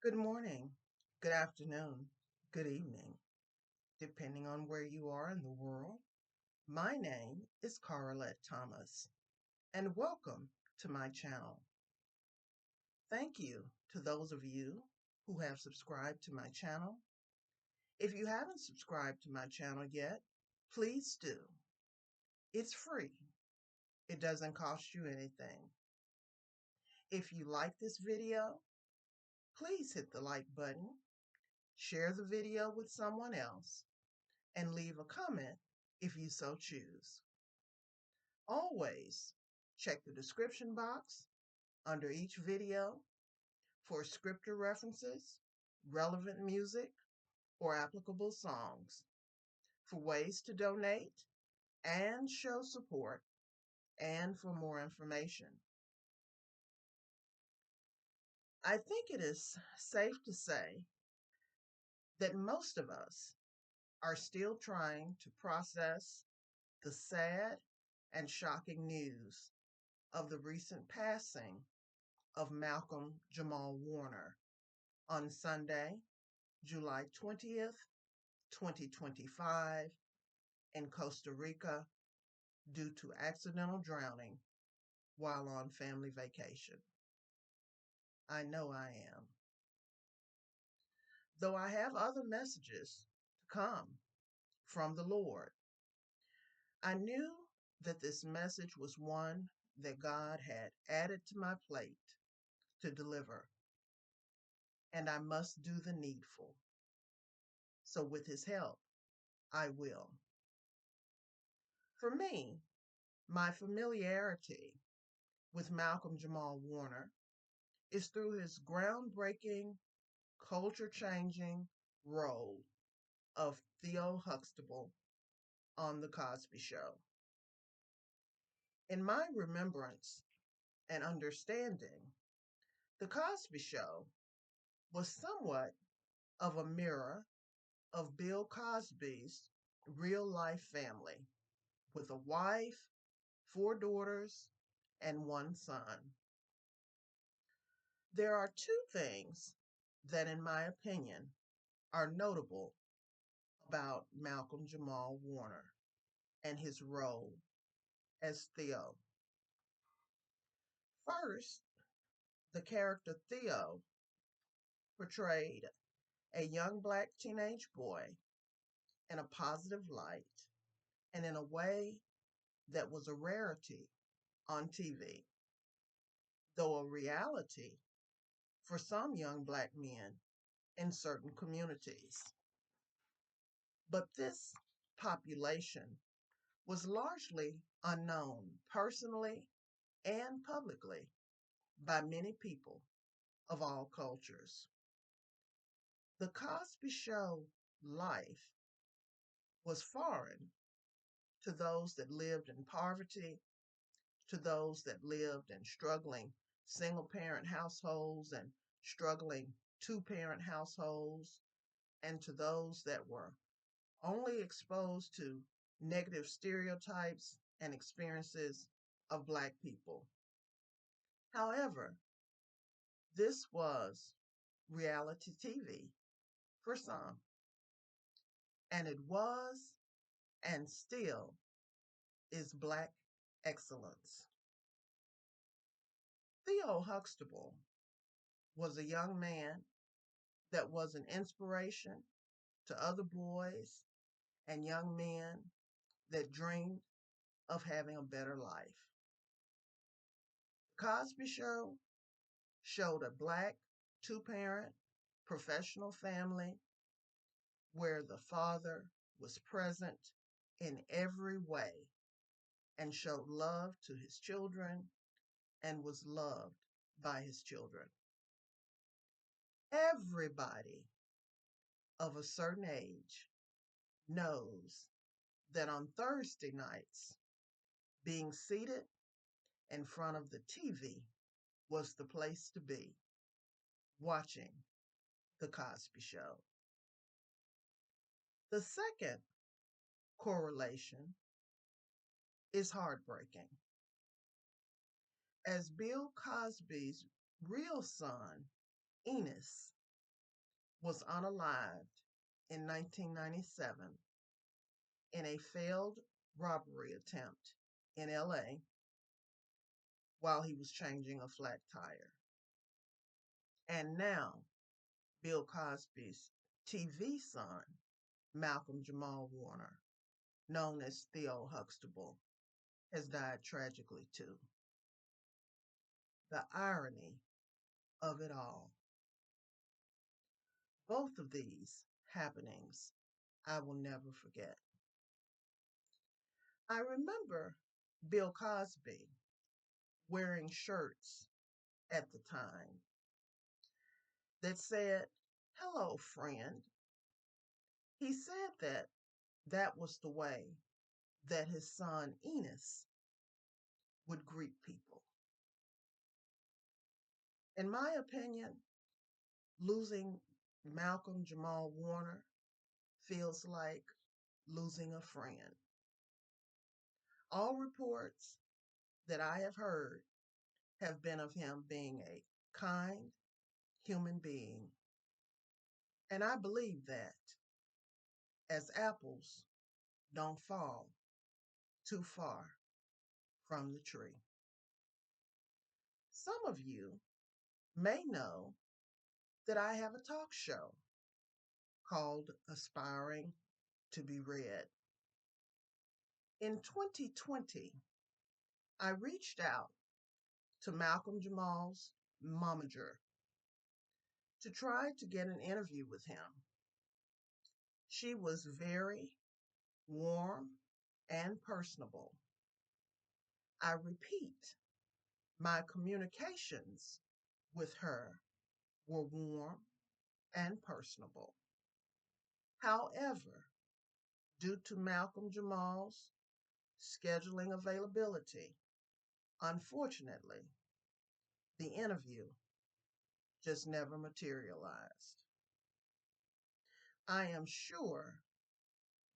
Good morning, good afternoon, good evening, depending on where you are in the world. My name is Carrolet Thomas, and welcome to my channel. Thank you to those of you who have subscribed to my channel. If you haven't subscribed to my channel yet, please do. It's free. It doesn't cost you anything. If you like this video, please hit the like button, share the video with someone else, and leave a comment if you so choose. Always check the description box under each video for scripture references, relevant music, or applicable songs, for ways to donate and show support, and for more information. I think it is safe to say that most of us are still trying to process the sad and shocking news of the recent passing of Malcolm-Jamal Warner on Sunday, July 20th, 2025, in Costa Rica due to accidental drowning while on family vacation. I know I am. Though I have other messages to come from the Lord, I knew that this message was one that God had added to my plate to deliver, and I must do the needful. So, with His help, I will. For me, my familiarity with Malcolm-Jamal Warner is through his groundbreaking, culture-changing role of Theo Huxtable on The Cosby Show. In my remembrance and understanding, The Cosby Show was somewhat of a mirror of Bill Cosby's real-life family with a wife, 4 daughters, and one son. There are two things that, in my opinion, are notable about Malcolm-Jamal Warner and his role as Theo. First, the character Theo portrayed a young black teenage boy in a positive light and in a way that was a rarity on TV, though a reality for some young black men in certain communities. But this population was largely unknown personally and publicly by many people of all cultures. The Cosby Show life was foreign to those that lived in poverty, to those that lived in struggling single parent households and struggling 2 parent households, and to those that were only exposed to negative stereotypes and experiences of Black people. However, this was reality TV for some, and it was and still is Black excellence. Theo Huxtable was a young man that was an inspiration to other boys and young men that dreamed of having a better life. The Cosby Show showed a Black 2 parent professional family where the father was present in every way and showed love to his children and was loved by his children. Everybody of a certain age knows that on Thursday nights, being seated in front of the TV was the place to be, watching The Cosby Show. The second correlation is heartbreaking. As Bill Cosby's real son, Enos, was unalived in 1997 in a failed robbery attempt in LA while he was changing a flat tire. And now, Bill Cosby's TV son, Malcolm-Jamal Warner, known as Theo Huxtable, has died tragically too. The irony of it all. Both of these happenings I will never forget. I remember Bill Cosby wearing shirts at the time that said, "Hello, friend." He said that that was the way that his son Enos would greet people. In my opinion, losing Malcolm-Jamal Warner feels like losing a friend. All reports that I have heard have been of him being a kind human being. And I believe that, as apples don't fall too far from the tree. Some of you may know that I have a talk show called Aspiring to be Read. In 2020, I reached out to Malcolm-Jamal's momager to try to get an interview with him. She was very warm and personable. I repeat, my communications with her were warm and personable. However, due to Malcolm-Jamal's scheduling availability, unfortunately, the interview just never materialized. I am sure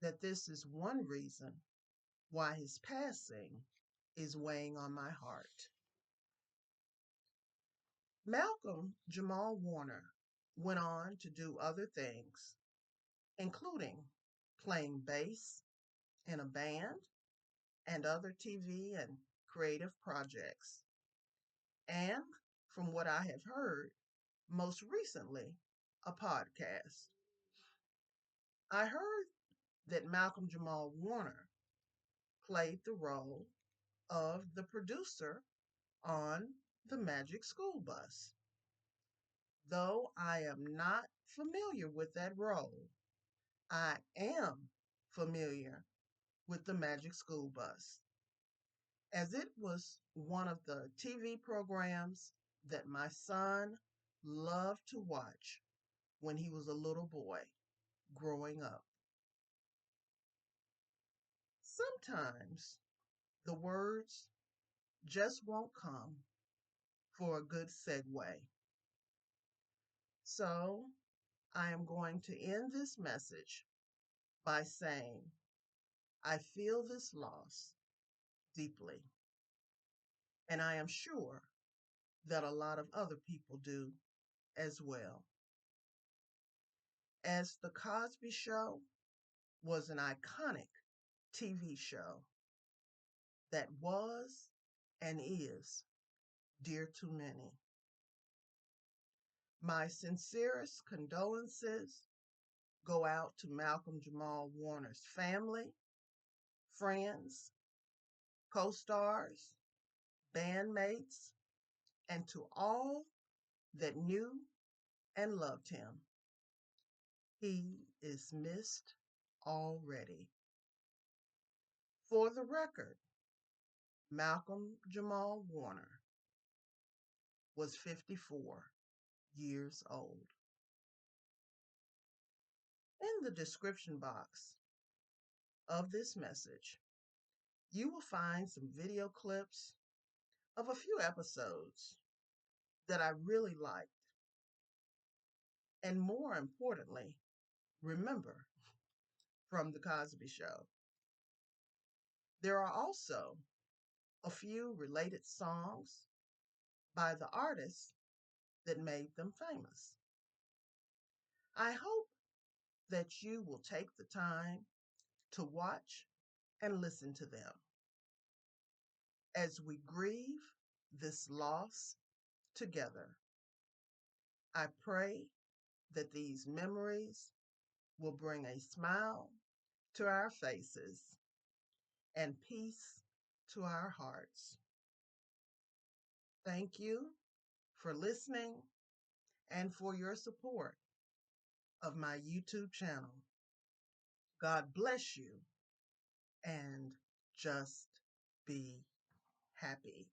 that this is one reason why his passing is weighing on my heart. Malcolm-Jamal Warner went on to do other things, including playing bass in a band and other TV and creative projects. And from what I have heard, most recently, a podcast. I heard that Malcolm-Jamal Warner played the role of the producer on the Magic School Bus. Though I am not familiar with that role, I am familiar with the Magic School Bus, as it was one of the TV programs that my son loved to watch when he was a little boy growing up. Sometimes the words just won't come for a good segue. So I am going to end this message by saying I feel this loss deeply, and I am sure that a lot of other people do as well. As The Cosby Show was an iconic TV show that was and is dear to many. My sincerest condolences go out to Malcolm-Jamal Warner's family, friends, co-stars, bandmates, and to all that knew and loved him. He is missed already. For the record, Malcolm-Jamal Warner was 54 years old. In the description box of this message, you will find some video clips of a few episodes that I really liked. And more importantly, remember from The Cosby Show. There are also a few related songs by the artists that made them famous. I hope that you will take the time to watch and listen to them as we grieve this loss together. I pray that these memories will bring a smile to our faces and peace to our hearts. Thank you for listening and for your support of my YouTube channel. God bless you and just be happy.